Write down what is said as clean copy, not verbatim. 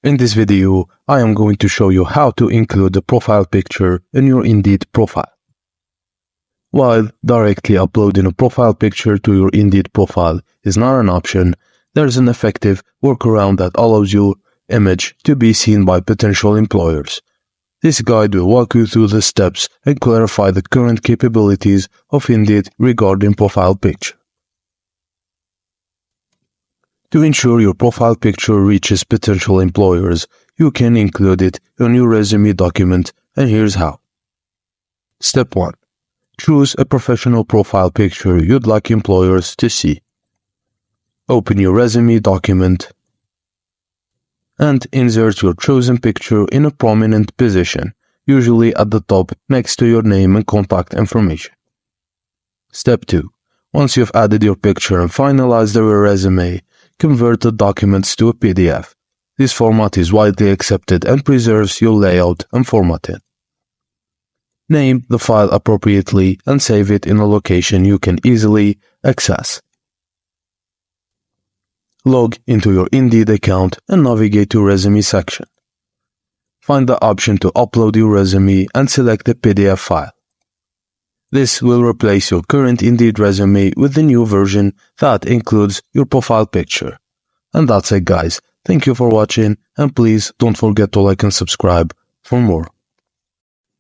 In this video, I am going to show you how to include the profile picture in your Indeed profile. While directly uploading a profile picture to your Indeed profile is not an option, there is an effective workaround that allows your image to be seen by potential employers. This guide will walk you through the steps and clarify the current capabilities of Indeed regarding profile picture. To ensure your profile picture reaches potential employers, you can include it in your resume document, and here's how. Step 1. Choose a professional profile picture you'd like employers to see. Open your resume document and insert your chosen picture in a prominent position, usually at the top next to your name and contact information. Step 2. Once you've added your picture and finalized your resume, convert the documents to a PDF. This format is widely accepted and preserves your layout and formatting. Name the file appropriately and save it in a location you can easily access. Log into your Indeed account and navigate to Resume section. Find the option to upload your resume and select the PDF file. This will replace your current Indeed resume with the new version that includes your profile picture. And that's it, guys. Thank you for watching, and please don't forget to like and subscribe for more.